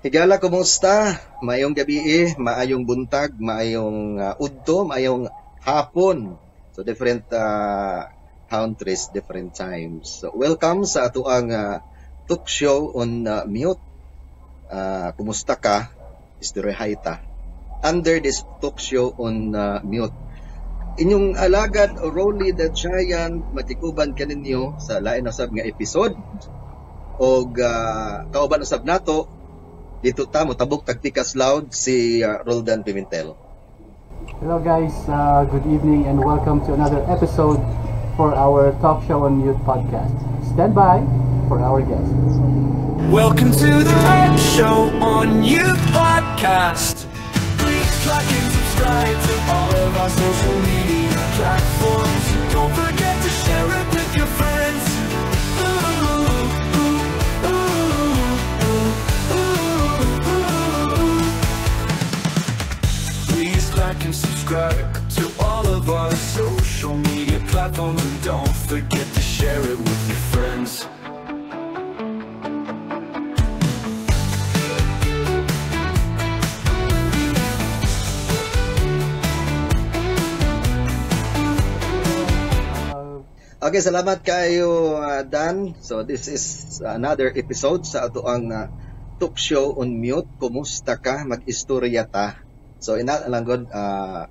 Higala, kumusta? Maayong gabi, maayong buntag, maayong udto, maayong hapon. So different countries, different times. So welcome sa ato ang talk show on mute. Kumusta ka? Istoryahaita. Under this talk show on mute. Inyong alagad Rolly the Giant matikuban kaninyo sa lain na sab nga episode. Og kauban usab nato dito ta mo tabok tagtikas loud si Roldan Pimentel. Hello guys, good evening and welcome to another episode for our Talk Show on Mute podcast. Stand by for our guests. Welcome to the Talk Show on Mute podcast. Please like and subscribe to all of our social media platforms. Don't forget to share it with your friends. Please like and subscribe to all of our social media platforms. And don't forget to share it with your friends. Okay, salamat kayo Dan. So this is another episode sa ato ang talk show on mute. Kumusta ka? Mag-istorya ta. So ina lang gud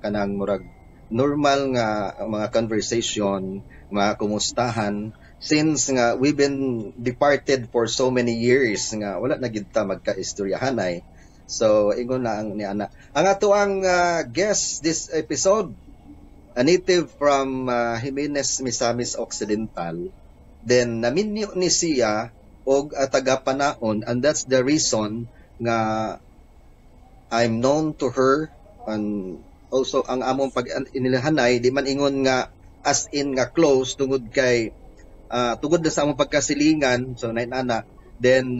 kanang murag normal nga mga conversation, mga kumustahan since nga we've been departed for so many years nga wala na gid ta magka-istoryahanay. So ingon na ang ni ana. Ang ato ang guest this episode, a native from Jimenez Misamis Occidental. Then naminyo ni siya og taga-panahon, and that's the reason nga I'm known to her, and also ang among pag-inilahanay di man ingon nga as in nga close tungod kay tungod na sa among pagkasilingan, so nainana then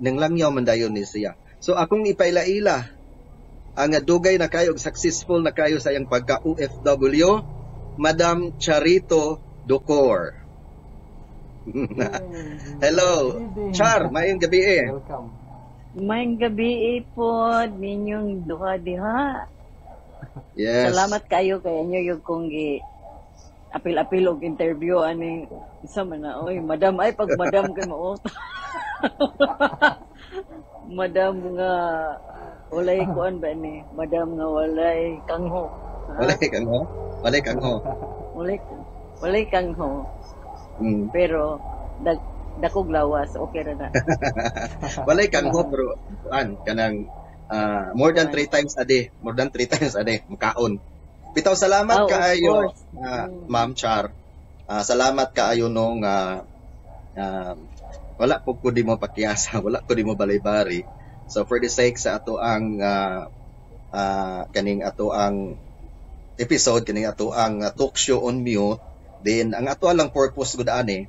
nanglangyaw man dayon ni siya. So akong ipaila-ila ang dugay na kayo, successful na kayo sa iyang pagka-OFW, Madam Charito Docor. Hello. Char, mayong gabi eh. Welcome. Mayong gabi po ninyong duha diha. Yes. Salamat kayo kay inyo yung kung apil-apil og interview ani isa man na oy madam ay pag madam kay mao. Madam nga walay kuan ba ni? Madam nga walay kangho. Walay kangho? Walay kangho. Walay kangho. Pero dakog lawas okay ra na. Walay kangho pero kanang more than 3 times a day. More than 3 times a day makaon. Bitaw salamat kaayo Ma'am Char. Salamat kaayo nung wala po ko di mo pakiyasa, wala ko di mo balay-bari. So for the sake sa ato ang kaning ato ang episode, kaning ato ang talk show on mute, then ang ato lang purpose gud ani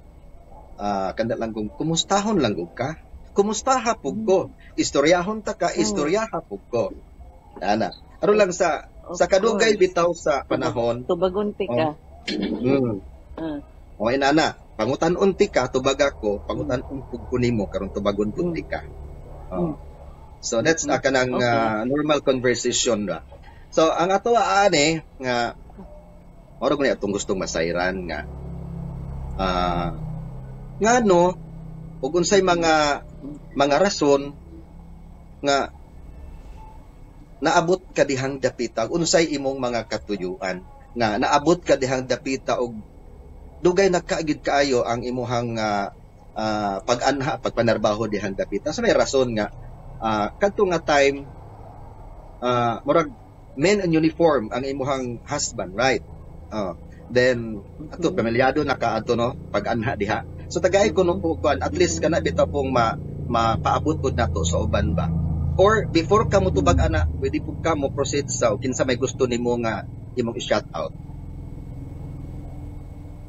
kanda lang kung kumustahon lang gud ka. Kumustaha pug ko. Istoryahon ta ka, istoryaha pug ko. Ana. Aron lang sa kadugay bitaw sa panahon. Tubagon ti ka. O inana, pangutan-on ti ka tubag ako, pangutan-on pug ko nimo karon tubagon pud ti ka. So that's kanang normal conversation ra. So ang ato ani nga moro ko ni atong gustong masayran nga ngano ug unsay mga rason nga naabot ka dihang dapita, unsay imong mga katuyuan nga naabot ka dihang dapita og dugay nagkaagid kaayo ang imuhang pag-anha pagpanarbaho dihang dapita. So may rason nga kadto nga time murag men in uniform ang imuhang husband, right? Then ato pamilyado na ka ato no pag-anha diha. So tagay ko nung kuan at least kana bitaw pong mapaabot pud nato sa uban ba. Or before ka mo tubag ana, pwede pud ka mo proceed sa kinsa may gusto nimo nga imong i-shout out.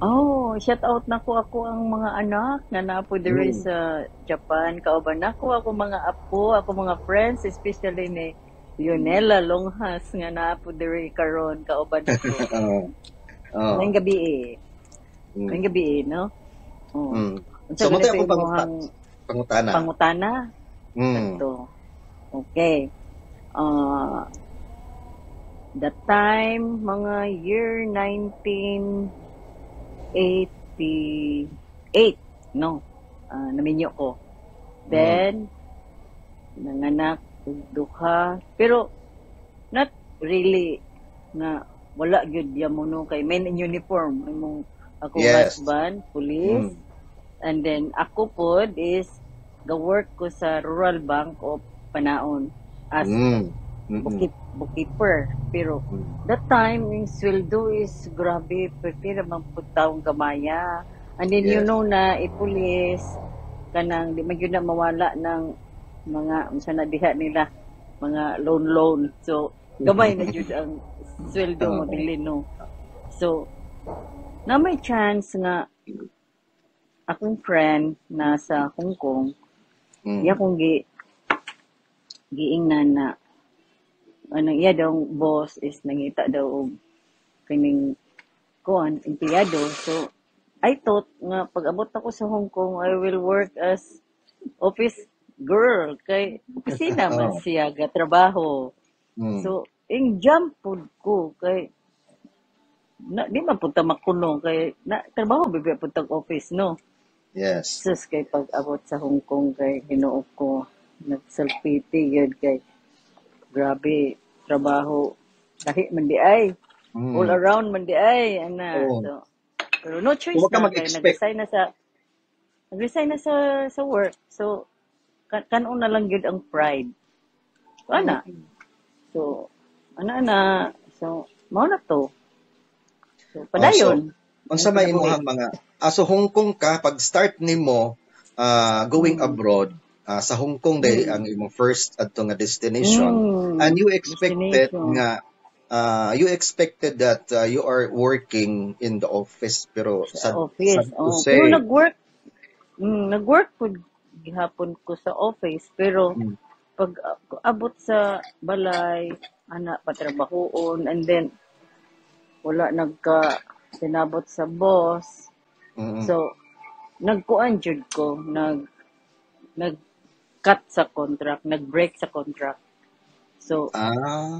Oh, shout out na ko ako ang mga anak na napo diri sa Japan. Kauban nako ako mga apo, ako mga friends, especially ni Lionela Longhas nga napo diri karon kauban nako. Ngayong gabi Ngayong gabi no? So mo tayo pangutana. Pangutana. Ito. Okay. That time, mga year 1988, no? Naminyo ko. Then, nanganak, duha. Pero, not really na wala gyud ya mo no kay men in uniform. Imong ako Yes. husband, police. And then, ako pod is ga-work ko sa Rural Bank of Panaon as bookkeeper. Pero, that time, yung sweldo is grabe, pwede naman po taong gamaya. And then, you Yes. know na, ipulis, kanang, di man yun na mawala ng mga, sana diha nila, mga loan. So, gamay na yun ang sweldo mo, dili, no? So, na may chance nga, akong friend na sa Hong Kong, iya kong giingnan na, iya daw boss is nangita daw og kining kuan empleyado. So I thought nga pag abot ako sa Hong Kong I will work as office girl kay opisina man siya ga trabaho. So ing jump pud ko kay di man punta makuno kay na trabaho bibi punta office no. Yes. Sus kay pag abot sa Hong Kong kay hinuok ko nagselfie yun kay grabe trabaho lahi man di ay all around man di ay ana. Oo. So pero no choice Huwag ka na kay mag-expect. nag-resign na sa work. So kanon na lang gyud ang pride. So ana. So ana so mao na to. So padayon. Unsa may imuhang mga so Hong Kong ka pag start nimo going abroad sa Hong Kong day ang imong first adto nga destination and you expected Destination. nga you expected that you are working in the office pero Sa sad office. to say Pero nag-work po gihapon ko sa office pero pag abot sa balay ana patrabahoon and then wala sinabot sa boss. So nagkuan jud ko nag-cut sa contract, nag-break sa contract. So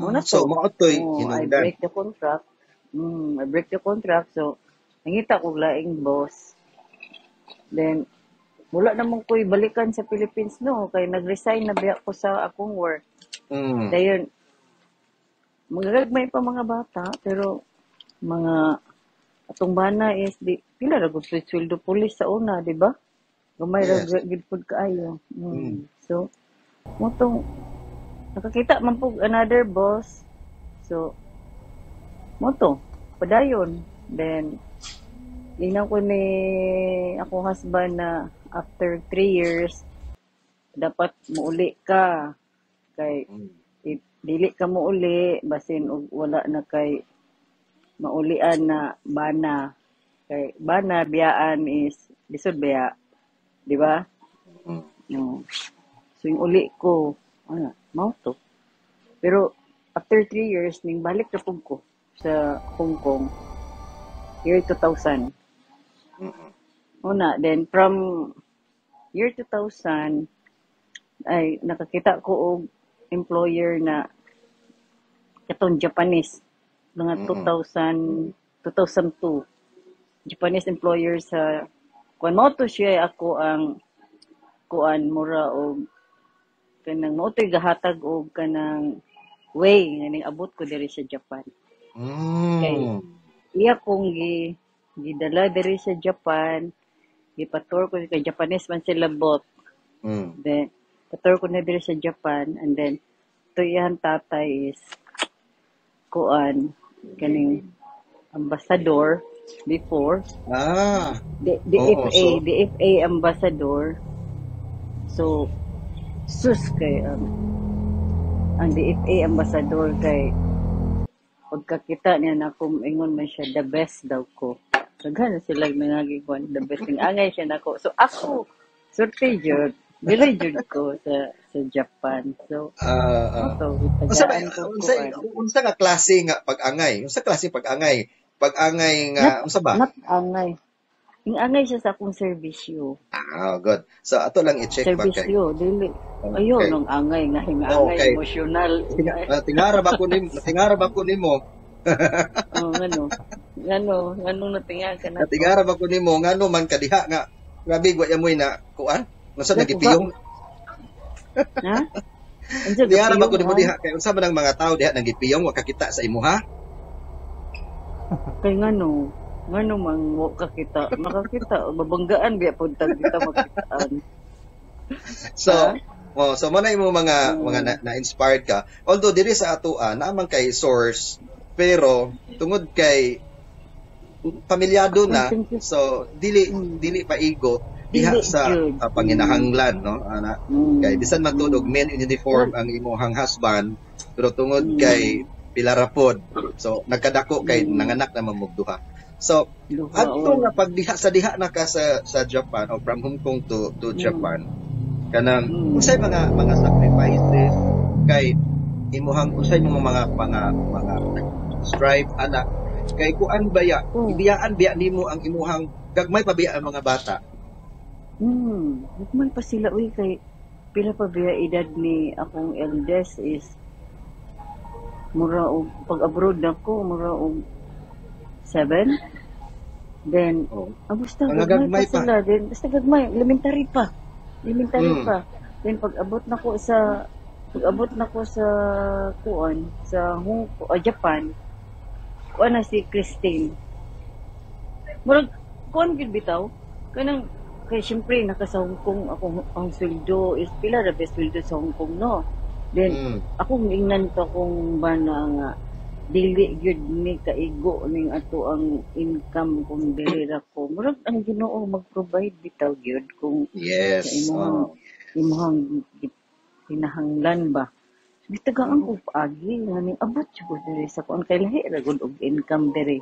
Una so to. mao toy I hinungdan. break the contract. I break the contract. So, nangita ko laing boss. Then, wala namang ko'y balikan sa Philippines, no? Kaya nag-resign na biya ko sa akong work. Dayon, magagagmay pa mga bata, pero atong bana is, pila ra gud sweldo pulis sa una, di ba? Gamay ra Yes. gud pud kaayo. So, motong nakakita man po another boss. So, moto, padayon. Then, linaw ko ni akong husband na after 3 years, dapat muuli ka. Kay, if dili ka muuli, basin wala na kay maulian na bana. Kay, bana, biyaan is, lisod biya. Di ba? No. So, yung uli ko, mao to. Pero, after 3 years, ning balik na po ko sa Hong Kong, year 2000. Una, then from year 2000, ay nakakita ko og employer na katong Japanese, mga 2002. Japanese employer sa kuan mo to siya ako ang kuan mura og kanang mo to gahatag og kanang way nga ning abot ko diri sa Japan. Kay iya kong gidala diri sa Japan, gipatur ko kay Japanese man sila bot. Then patur ko na diri sa Japan and then to iyang tatay is kuan kaning ambassador before the FA ambassador. So sus kay ang DFA ambassador kay pagkakita niya na kung ingon man siya the best daw ko. Daghan sila nangagikuan the best ning angay siya nako. So ako surte jud dili jud ko sa Japan. So unsa nga klase nga pag-angay? Unsa klase pag-angay? Pag-angay nga unsa ba? Not angay. Ingangay siya sa akong serbisyo. Good. So ato lang i-check ba kay. Serbisyo, dili. Okay. Ayun, nung angay nga, hingangay, Okay. emotional. Tingarab ako nimo. Oh, ngano natinga ka na. Tingarab ako nimo ngano man kadiha nga. Grabe wa yamoy na kuan. Unsa nagipiyong? Ha? Ansa Tingarab ako nimo gipiyong, diha kay unsa man ang mga tao diha nagipiyong wa kakita sa imuha. Kay ngano man mo makakita, babanggaan biya pud kita makitaan. So, Ha? so man imo mga na-inspired ka. Although diri sa atoa naman kay source, pero tungod kay pamilyado na, so dili paigo diha Dili sa jud. panginahanglan, no? Ana kay bisan matulog men in uniform ang imong husband, pero tungod kay pila ra pod, so nagkadako kay nanganak na mamugduha. So Duha, adto nga pag diha na ka sa Japan or from Hong Kong to Japan, kanang unsay mga sacrifices kay imuhang unsay mga strive ana kay kuan baya ibiyaan biya nimo ang imuhang gagmay pa biya ang mga bata. Nagman pa sila uy kay pila pa biya edad ni akong eldest is mura og pag abroad nako mura og 7. Then basta Mga gagmay gagmay pa sila then basta gagmay elementary pa. Then pag abot nako sa kuan sa Japan kuan na si Christine. Murag kuan gid bitaw kanang kay syempre naka sa Hong Kong ako ang sweldo is pila ra ba sweldo sa Hong Kong no. Then ako ingnan pa kung bana nga dili gyud ni kaigo ning ato ang income kung dili ra ko. Murag ang Ginoo mag-provide bitaw gyud kung Yes. imong kinahanglan ba. Gitagaan ko paagi nga abot jud diri sa kuan kay lahi ra gud og income diri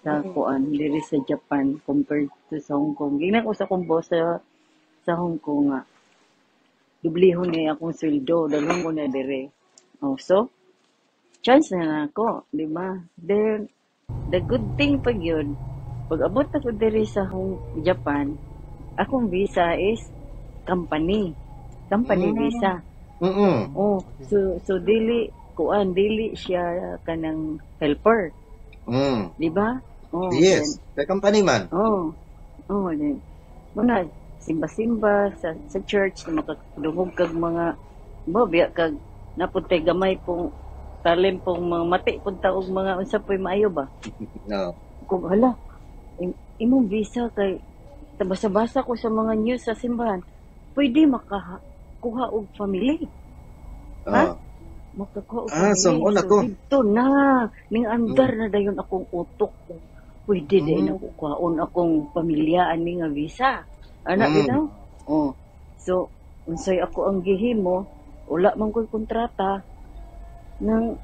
sa kuan diri sa Japan compared to sa Hong Kong. Gingnan ko sa akong boss sa Hong Kong nga dublihon ni akong sweldo dalhon ko na diri. So chance na ako, di ba? Then the good thing pa yun, pag abot ako diri sa Japan, akong visa is company visa. So dili siya kanang helper. Di ba? Yes, kay company man. Then muna simba-simba sa church na makadungog kag mga biya kag napuntay gamay pong talim pong mga mati pun taog mga unsa poy maayo ba? No. Kung hala imong visa kay tabasa-basa ko sa mga news sa simbahan, pwede makakuha og family. Ha? Makakuha og family. So una ko. Dito na ning andar na dayon akong utok. Pwede din ako kuhaon akong pamilya ani nga visa. Ana bitaw? So unsay ako ang gihimo, wala man ko'y kontrata. Nang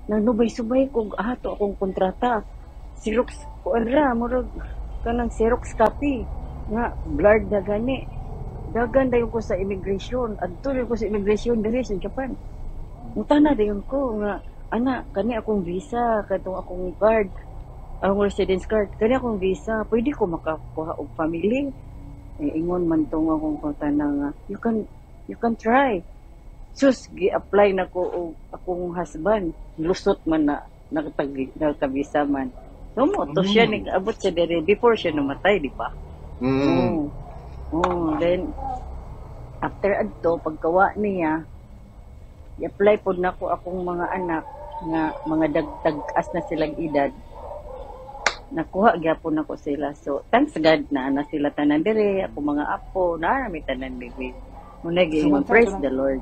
nubay-subay ko ato akong kontrata. Xerox ko ra murag kanang Xerox copy nga blurred na gani. Dagan dayon ko sa immigration. Adto ko sa immigration diri sa Japan. Mutana dayon ko nga ana kani akong visa katong akong card, ang residence card. Kani akong visa, pwede ko makakuha og family. Ingon man tong akong kutana nga you can try. Sus, gi-apply na ko og akong husband. Lusot man na nakabisa man. So mo, to siya nag-abot siya dere before siya namatay, di ba? Then, after adto, pagkawa niya, i-apply po na ko akong mga anak nga mga dagdag-as na silang edad. Nakuha gyapon nako sila. So, thanks God na sila tanan dere, ako mga apo, naarami tanan dere. Muna praise the Lord.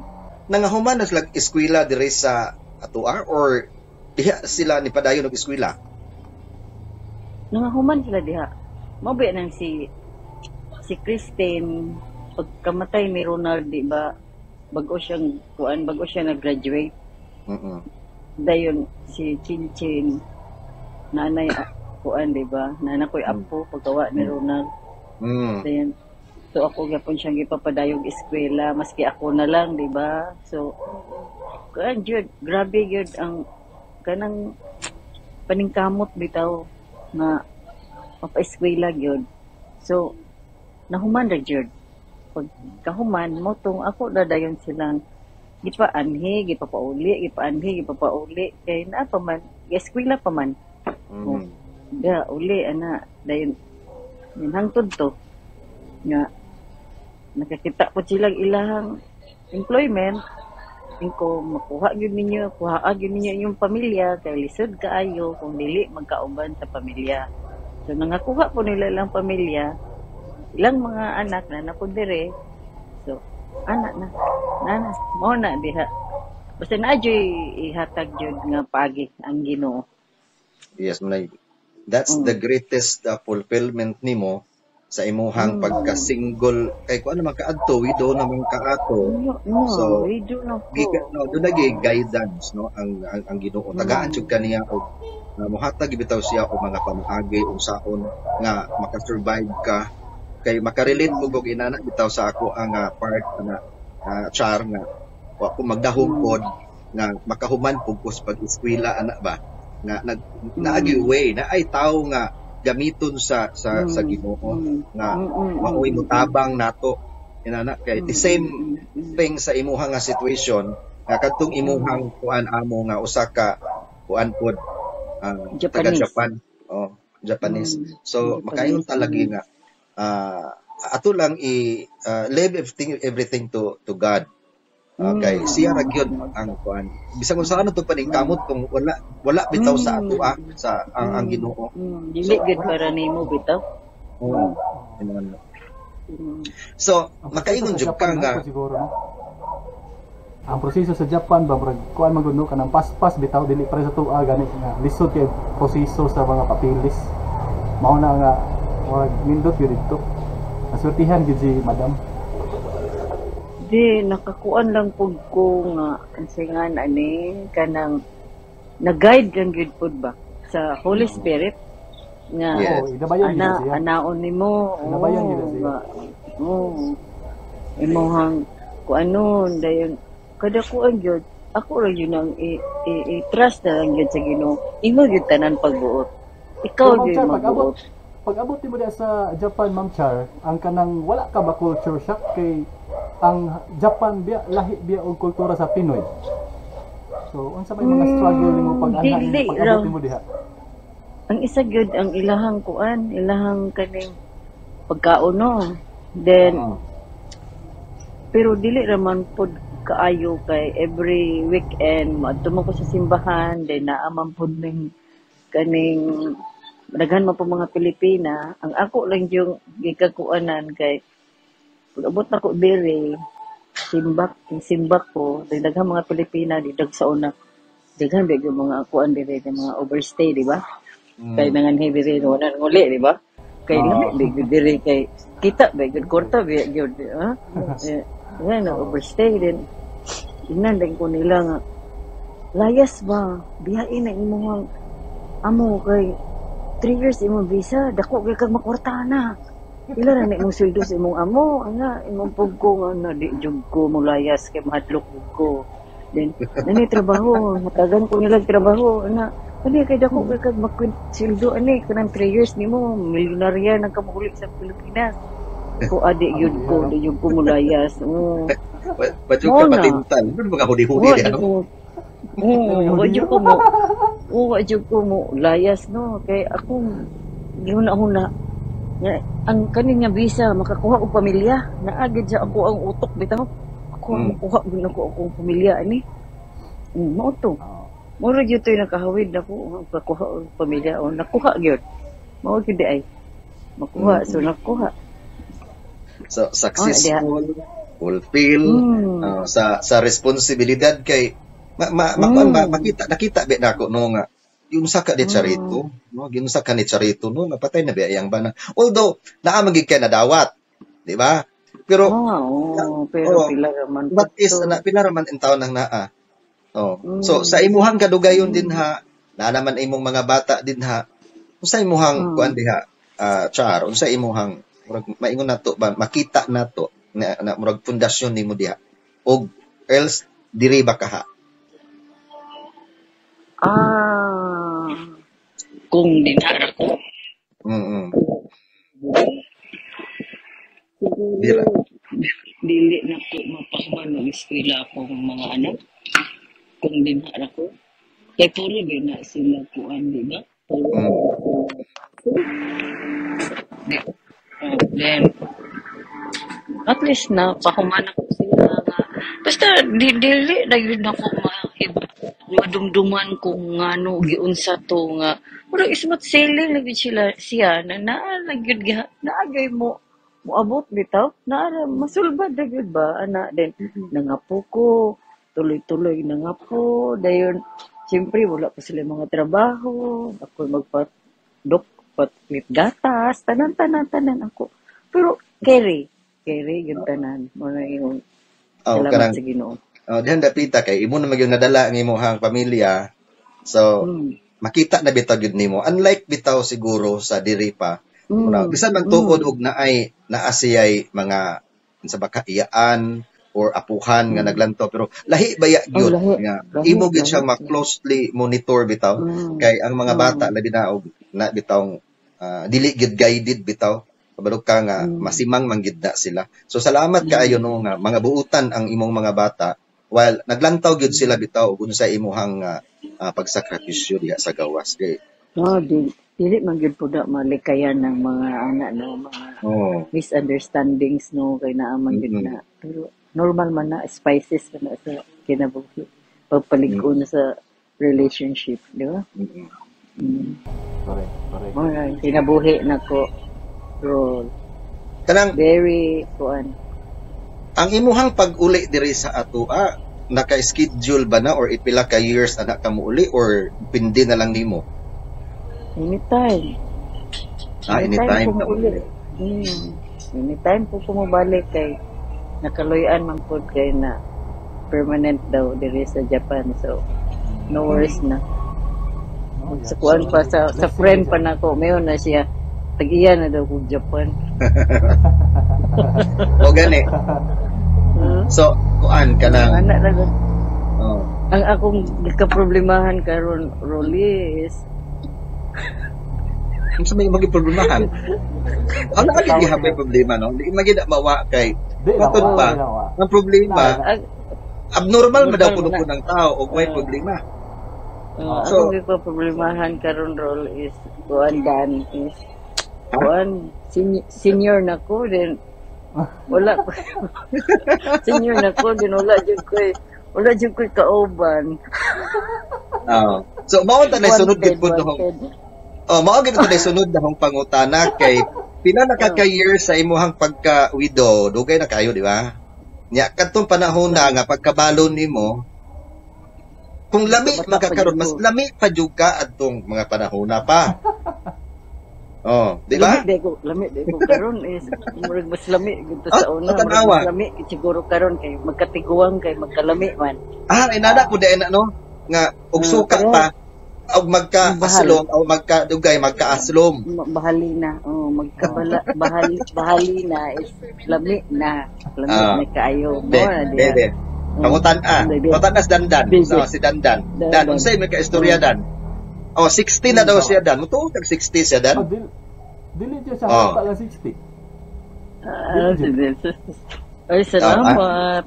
Nangahuman na sila eskwela diri sa atoa or diha sila ni padayon og eskwela? Nangahuman sila diha. Mabuya nang si Christine pagkamatay ni Ronald, di ba? Bago siya nag-graduate. Dayon si Chinchin nanay kuan, di ba? Nana ko'y apo pagkawa ni Ronald. Dayon so ako gyapon siyang gipapadayog eskwela maski ako na lang, di ba? So kuan jud, grabe jud ang kanang paningkamot bitaw nga papa-eskwela gyud. So nahuman ra gyud. Pag kahuman mo tong ako dadayon silang gipapauli kay naa pa man eskwela pa man. Oh, uli ana dayon hangtod to nga nakakita po silang ilahang employment ko kuhaa gyud ninyo inyong pamilya kay lisod kaayo kung dili magkauban sa pamilya. So nangakuha po nila ilang pamilya, ilang mga anak na napundire. So anak na mao na diha. Basta na ihatag jud nga pagi ang Ginoo. Yes, Manay. That's the greatest fulfillment nimo sa imuhang pagka-single kay kuan naman kaadto widow naman kaato. So we do not doon naging guidance no ang Ginoo tagaan jud kaniya og mohatag bitaw siya og mga pamaagi unsaon nga maka-survive ka kay makarelate mo og inana bitaw sa ako ang part na char nga wa ko magdahom pod nga makahuman pugkos pag-eskwela ana ba nga naagi way na ay tawo nga gamiton sa Ginoo nga maoy mo tabang nato inana kay the same thing sa imuha nga situation nga kadtong imuhang kuan amo nga usa ka kuan pod taga Japan Japanese so makayon talagi nga ato lang leave everything to God. Okay, siya ra gyud ang kuan. Bisag kung saan to paningkamot kung wala bitaw sa ato sa ang Ginoo. Dili gyud para nimo bitaw. So, makaingon jud ka nga siguro no. Ang proseso sa Japan ba kuan man gud no kanang paspas bitaw dili para sa tuwa gani nga lisod kay proseso sa mga papilis. Mao na nga wag nindot gyud dito. Aswertihan gyud si madam. Di nakakuan lang pud ko nga ansingan ani kanang nag-guide lang gyud pud ba sa Holy Spirit nga anaon nimo imuhang kuanon dayon kada kuan gyud ako ra yun ang i-trust na lang gyud sa Ginoo imo gyud tanan pagbuot ikaw gyud magbuot pag-abot mo diha sa Japan Ma'am Char ang kanang wala ka ba culture shock kay ang Japan biya lahi biya og kultura sa Pinoy. So unsa may mga struggle nimo pag-abot mo diha? Ang isa gyud ang ilahang kuan, ilahang kaning pagkaon no. Then pero dili raman pod kaayo kay every weekend maadto mo ko sa simbahan then naa man pod ning kaning daghan man po mga Pilipina. Ang ako lang yung gikakuanan kay abot na ko diri simbak ko daghang mga Pilipina didag sa una daghan big yung mga kuan diri mga overstay di ba kay nangan diri wala nguli di ba kay big diri kay kita big korta big gyud na overstay din inan ko nila nga layas ba biyain na imong amo kay 3 years imong visa dako kay kag makwarta na ila na imong sweldo sa imong amo ana imong pugko nga na di jud ko mo layas kay mahadlok ko then nani trabaho matagan ko nila trabaho ana kani kay dako kay kag makwint sweldo ani kanang 3 years nimo milyonarya nang kamuhuli sa Pilipinas ko adi yun ko di yun ko mo layas Wajud ka patintan ano mga hudi-hudi wajud ko mo layas no kay ako gihuna-huna ang kaning nga visa makakuha og pamilya naagid sa ako ang utok bitaw ako makuha gyud ako akong pamilya ani mao to mura gyud toy nakahawid ako makakuha og pamilya o nakuha gyud mao gyud ay makuha so nakuha so successful fulfill sa responsibilidad kay nakita ba nako no nga yung saka ni Charito, no, ginusa ka ni Charito no, napatay na biyang bana. Although naamagig ka na dawat, di ba? Pero pila raman. But is pila raman in taon nang naa. So sa imuhang kadugayon din ha, na naman imong mga bata din ha. Unsa imuhang kuan diha, Char, unsa imuhang maingon nato ba makita nato na murag pundasyon nimo diha. Og else diri ba kaha? Kung dinara ko. Dira. Dili na ko mapahuman mag-eskwela akong mga anak. Kung dinara ko. Kaya puro din na sila kuan, di ba? Puro. Then, at least na pahuman ako sila nga. Basta dili na yun ako madumduman kung ano giunsa to nga. Pero ismat selling lagi siya na naalagyod naagay mo moabot bitaw na masulbad na gyud ba ana din nangapo ko tuloy-tuloy nangapo dayon siyempre wala pa sila mga trabaho ako magpa-dok patlit gatas tanan ako pero carry gyud tanan mo na yung salamat sa Ginoo. Diyan dapita kay imo na magyud nadala ang imong pamilya. So makita na bitaw gyud nimo. Unlike bitaw siguro sa diri pa. Bisan man tuod og naasiyay mga sa bakaiyaan or apuhan nga naglanto pero lahi baya gyud nga imo gyud siya closely monitor bitaw kay ang mga bata labi na og na bitaw dili gyud guided bitaw kabalo ka nga masimang manggid na sila. So salamat kaayo no nga mga buutan ang imong mga bata while naglantaw gyud sila bitaw kung sa imuhang pagsakripisyo diha sa gawas kay dili man gyud pud malikayan ng mga anak no mga misunderstandings no kay naa man gyud na pero normal man na spices man na sa kinabuhi pagpalig-on sa relationship di ba? Correct. Mga kinabuhi nako role kanang very kuan. Ang imuhang pag-uli diri sa atoa naka-schedule ba na or ipila ka years na kamuuli or pindi na lang nimo? Anytime. Anytime po uli. Anytime po kumabalik kay nakaluyan man po kay na permanent daw diri sa Japan so no worries na. Sa kuan pa sa friend pa nako mayon na siya tag-iya na daw kung Japan. O gani. So, kuan ka lang. Anak na lang. Ang akong nagka-problemahan karon Rolly is ang sa may problemahan. Ang lagi gihapay problema no. Di magid mawa kay patod pa. Ang problema abnormal madaw kuno ng tao og may problema. So, ang nagka-problemahan karon Roll is kuan dan is kuan senior na ko din wala ko senior na ko din wala jud ko kauban. So mao ta na sunod gid pud dong. Mao gid ta na sunod dahong pangutana kay pila na ka years sa imuhang pagka-widow dugay na kayo di ba? Nya kadtong panahon na nga pagkabalo nimo kung lami magkakaroon mas lami pa jud ka adtong mga panahon na pa. Di ba? Lami ko karon is murag mas lami gito sa una. Mas lami siguro karon kay magkatiguang kay magkalami man. Inana po din no nga og suka pa og magka-aslom o magkadugay magka-aslom. Bahali na. Bahali na is lami na. Lami na kaayo mo na diya. Pangutan-as Dandan. Si Dandan. Dan unsay may ka-istorya Dan? 60 na daw siya Dan. Mutuo tag 60 siya Dan. Dili siya sa pala 60. Ay, salamat.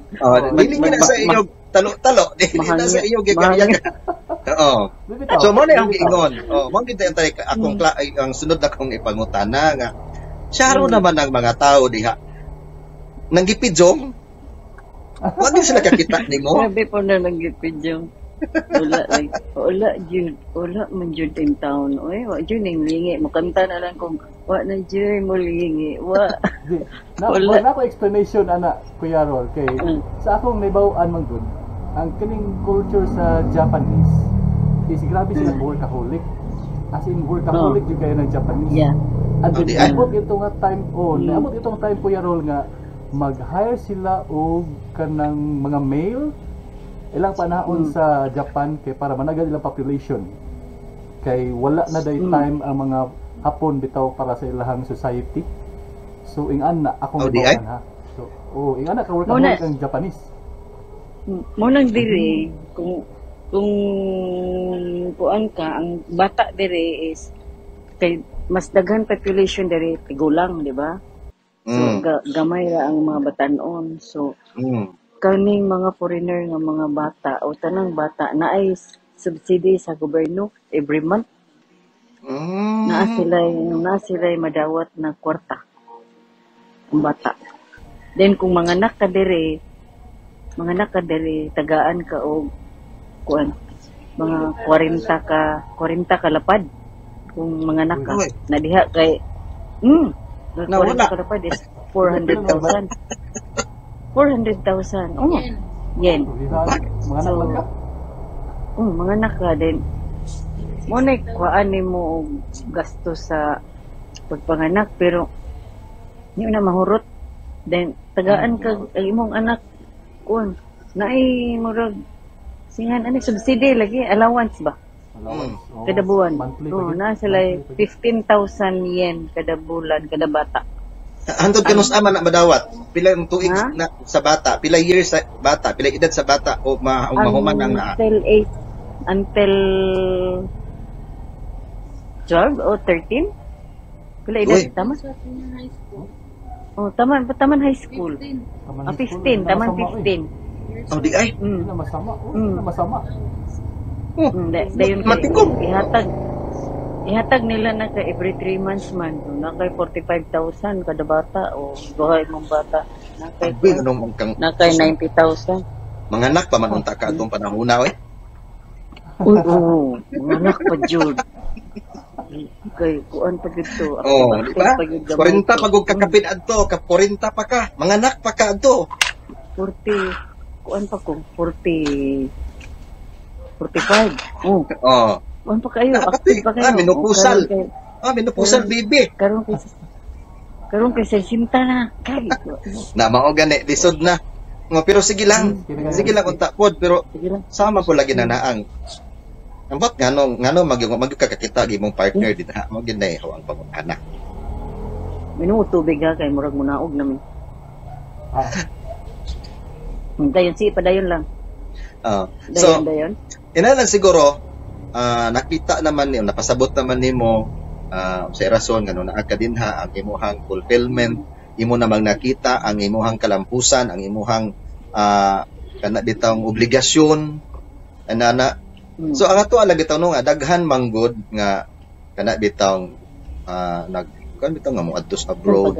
Dili na sa iyo talo-talo. Dili na sa iyo gigaya. So mo na yung giingon. Mo gid tay akong ang sunod na kong ipangutana nga. Syaro naman ang mga tao diha. Nanggipidjong. Wala sila kakita nimo. Sabi po na nanggipidjong. Wala man jud in town. Oy, wa jud ning lingi. Makanta na lang kung wa na jud mo lingi. Wa. Wala ko explanation ana Kuya Rol kay sa akong nabaw-an man gud. Ang kining culture sa Japanese is grabe sila workaholic. As in workaholic jud kayo ng Japanese. Yeah. And then naabot itong time naabot itong time Kuya Rol nga mag-hire sila og kanang mga male ilang panahon sa Japan kay para managal ilang population kay wala na day time ang mga Hapon bitaw para sa ilahang society so ingana akong ibawan ha so ingana ka work ang Japanese mo nang diri kung kuan ka ang bata diri is kay mas daghan population diri tigulang di ba So gamay ra ang mga batanon. So kaning mga foreigner nga mga bata o tanang bata na ay subsidy sa gobyerno every month. Naa sila madawat na kwarta ang bata. Then kung mga anak ka diri tagaan ka og kuan mga 40 ka lapad kung mga anak ka na diha kay 40 ka lapad is 400,000. 400,000. Oh. Yen. Mga anak lang ka. Mga anak ka din. Mo na kuan nimo og gasto sa pagpanganak pero di na mahurot. Then tagaan ka ang imong anak kuan naay murag singan ani subsidy lagi allowance ba kada buwan. Na sila 15,000 yen kada bulan kada bata. Hantod kanus ama na madawat. Pila ang tuig na sa bata, pila years sa bata, pila edad sa bata o mahuman ang until 12 o 13? Pila edad tama? Oh, taman high school. 15, taman 15. Oh, di ay. Hindi na masama. Hindi na masama. Dayon ihatag nila na kay every 3 months man. Na kay 45,000 kada bata o duhay mong bata. Na kay 90,000. Mga anak pa man unta ka atong panahuna eh. Oo, mga anak pa jud. Kay kuan pa dito. Di ba? 40 pagog kakapin adto, ka 40 pa ka. Mga anak pa ka adto. 40 kuan pa ko 40 45. Kuan pa kayo. Active pa kayo. Minupusal. Minupusal bibi. Karon kay 60 na. Kay. Na mao gani lisod na. Pero sige lang. Sige lang unta pod pero sama ko lagi na naang. Ambot ngano magkakakita gimong partner din ha. Mo ginay hawang pag-anak. Minuto tubig ha kay murag munaog namin. Dayon si padayon lang. Dayon. Ina lang siguro nakita naman niyo, napasabot naman nimo sa rason ngano naa ka dinha ang imuhang fulfillment, imo namang nakita ang imuhang kalampusan, ang imuhang kana bitawng obligasyon ana. So ang ato lang bitaw no nga daghan manggod nga kana bitawng kan bitaw nga mo adtos abroad.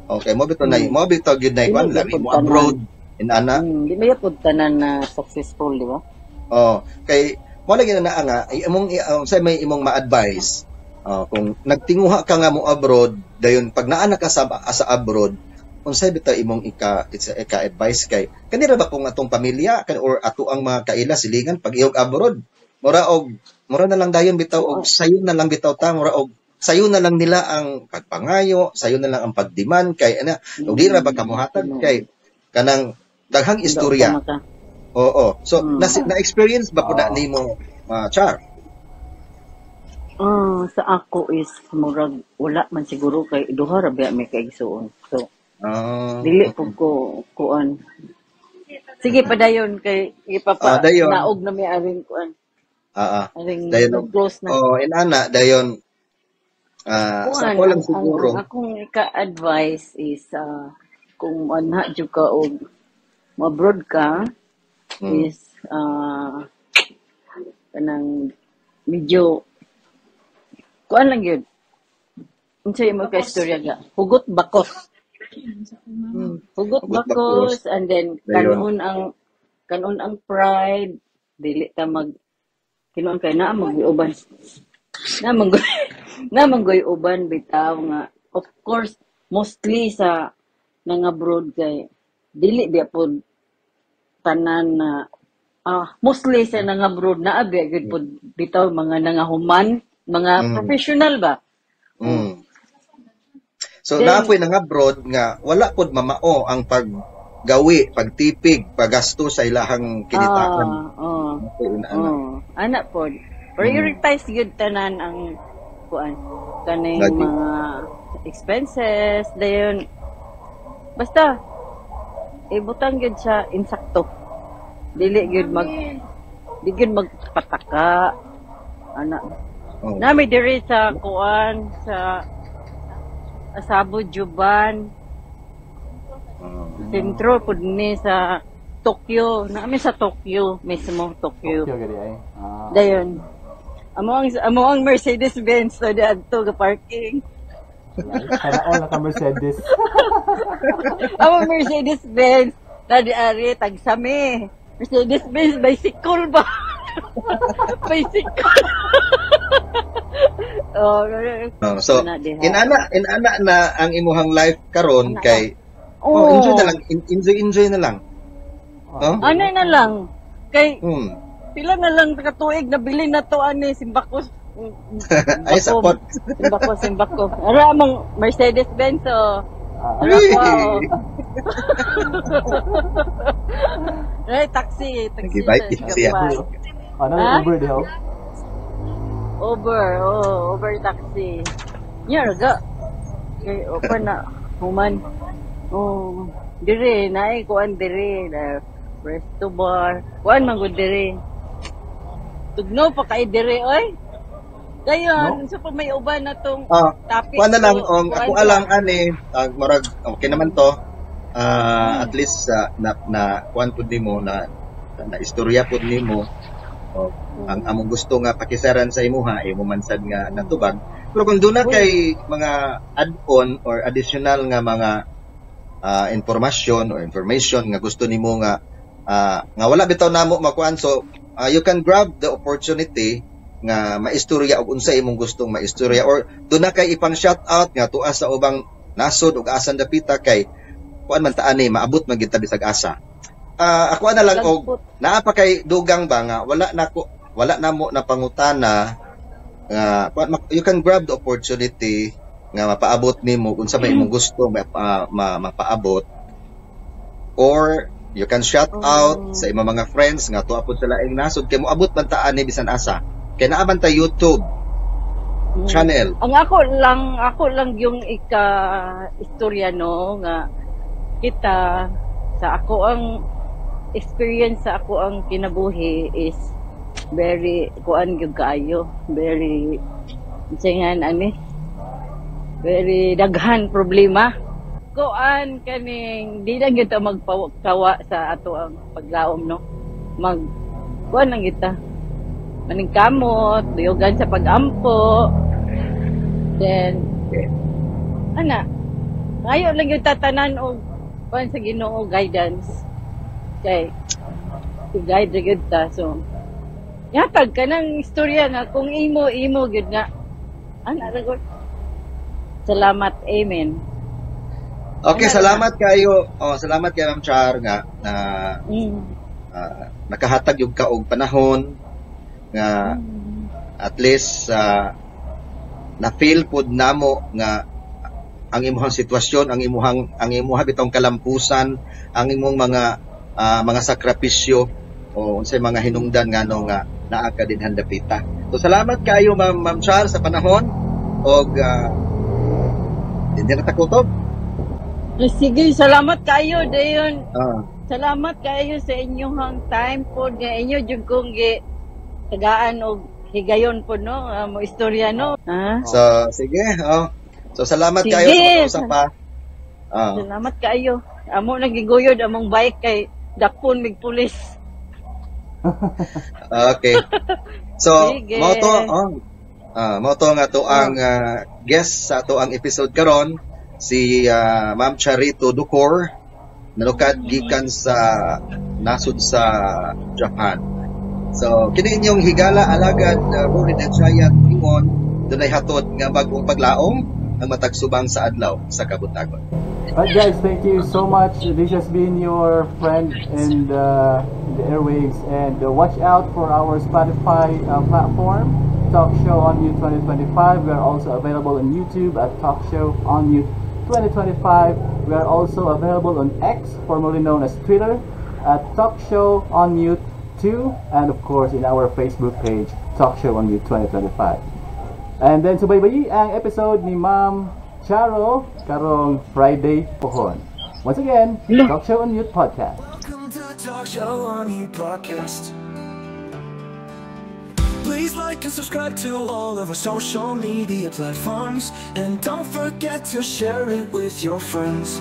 Okay, mo bitaw gyud na ikwan lami mo abroad in ana. Di ba pud tanan na successful, di ba? Kay mo lagi na nga imong say may imong ma-advise. Kung nagtinguha ka nga mo abroad, dayon pag naa ka sa abroad, unsay bitaw imong ika-advise kay kanira ba kung atong pamilya or ato ang mga kaila silingan pag iyog abroad mura na lang dayon bitaw og sayo na lang bitaw ta mura og sayo na lang nila ang pagpangayo, sayo na lang ang pagdemand kay ana ug di ra ba kamuhatag kay kanang daghang istorya. So na-experience ba pud nimo Char? Sa ako is murag wala man siguro kay duha ra ba may kaigsuon. So dili po ko kuan. Sige padayon kay naog na may aring kuan. Dayon close na. Inana dayon sa ko lang siguro. Akong ika-advise is kung anha jud ka og abroad ka is kanang medyo kuan lang yun. Unsay mo ka istorya ga? Hugot bakos. Hugot bakos and then kanon ang pride dili ta kinuan kay na mag-uban. Na uban bitaw nga of course mostly sa nang abroad kay dili biya pod tanan na mostly sa nang abroad na biya gud pod bitaw mga nangahuman mga professional ba. So naapoy nang abroad nga wala pod mamao ang paggawi, pagtipig, paggasto sa ilahang kinitaan. Ana pod. Prioritize gyud tanan ang kuan kaning mga expenses dayon. Basta ibutang gyud sa insakto. Dili gyud magpataka ana. Nami diri sa kuan sa Asabo Juban Sentro po ni sa Tokyo. Namin sa Tokyo mismo, Tokyo. Tokyo gadi ay. Dayon. Amo ang Mercedes-Benz na diadto ga parking. Sana all ka Mercedes. Amo Mercedes-Benz na diari tagsami. Mercedes-Benz bicycle ba? Bicycle. So inana na ang imuhang life karon kay enjoy na lang, enjoy na lang. No? Ano na lang kay pila na lang katuig na bili na to ani simbakos. Ay support. Simbako. Ara among Mercedes-Benz so. Ay taxi. Taxi. Ano Uber di ho? Uber taxi. Nya ga. Kay open na human. Dire naay kuan dire na resto bar. Kuan man gud dire. Tugnaw pa kay dire oy. Dayon, so pa may uban na tong topic. Kuan na lang ako alang ani murag okay naman to. At least na kuan pud nimo na istorya pud nimo. Ang among gusto nga pakisaran sa imuha imo man sad nga natubag. Pero kung doon na kay mga add-on or additional nga mga information nga gusto nimo nga wala bitaw namo makuan, so you can grab the opportunity nga maistorya og unsa imong gustong maistorya or doon na kay ipang shout out nga tuas sa ubang nasod ug asan dapita kay kuan man ta ani maabot man kita bisag asa. Ako na lang og naa pa kay dugang ba nga wala na mo na pangutana nga you can grab the opportunity nga mapaabot nimo unsa may imong gusto mapaabot, or you can shout out sa imong mga friends nga tuwa pud sa laing nasod kay moabot man ta ani bisan asa kay naa man ta YouTube channel. Ang ako lang yung istorya no nga kita sa ako ang experience sa ako ang kinabuhi is very kuan gyud kaayo, very singan ani very daghan problema kuan kaning di lang kita magpawakawa sa ato ang paglaom no kuan lang kita maningkamot duyogan sa pagampo then ngayo lang yung tatanan og kuan sa Ginoo guidance kay guide gyud ta so yatag ka ng istorya nga kung imo gyud nga ragot. Salamat, amen. Okay, salamat kayo. Salamat kay Ma'am Char nga na nakahatag yung ka og panahon nga at least na feel pud namo nga ang imong sitwasyon, ang imuha bitong kalampusan, ang imong mga sakripisyo o unsay mga hinungdan ngano nga naa ka dinhan dapita. So salamat kayo Ma'am Char sa panahon og hindi na takutob. Sige, salamat kayo dayon. Salamat kayo sa inyong time po nga inyo jud kong tagaan og higayon po no mo istorya no. So sige, so salamat kayo sa usap pa. Salamat kayo. Amo nagiguyod among bike kay dakpon mig pulis. Okay. So moto nga to ang guest sa to ang episode karon si Ma'am Charito Ducor nalukad gikan sa nasud sa Japan. So kini inyong higala alagad Rory Dechayat ingon dunay hatod nga bagong paglaom ang matag subang sa adlaw sa kabutagon. Alright guys, thank you so much. This has been your friend in the airwaves, and watch out for our Spotify platform, Talk Show on You 2025. We are also available on YouTube at Talk Show on You 2025. We are also available on X, formerly known as Twitter, at Talk Show on You 2, and of course in our Facebook page, Talk Show on You 2025. And then subaybayi ang episode ni Ma'am Charo karong Friday pohon. Once again, Talk Show on You podcast. Welcome to the Talk Show on You podcast. Please like and subscribe to all of our social media platforms, and don't forget to share it with your friends.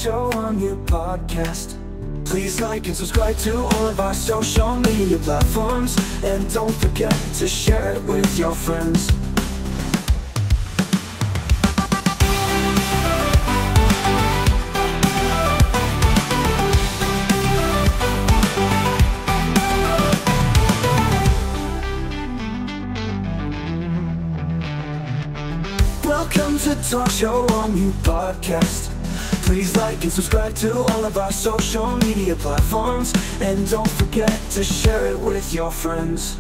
Show on Mute podcast. Please like and subscribe to all of our social media platforms, and don't forget to share it with your friends. Welcome to Talk Show on Mute podcast. Please like and subscribe to all of our social media platforms, and don't forget to share it with your friends.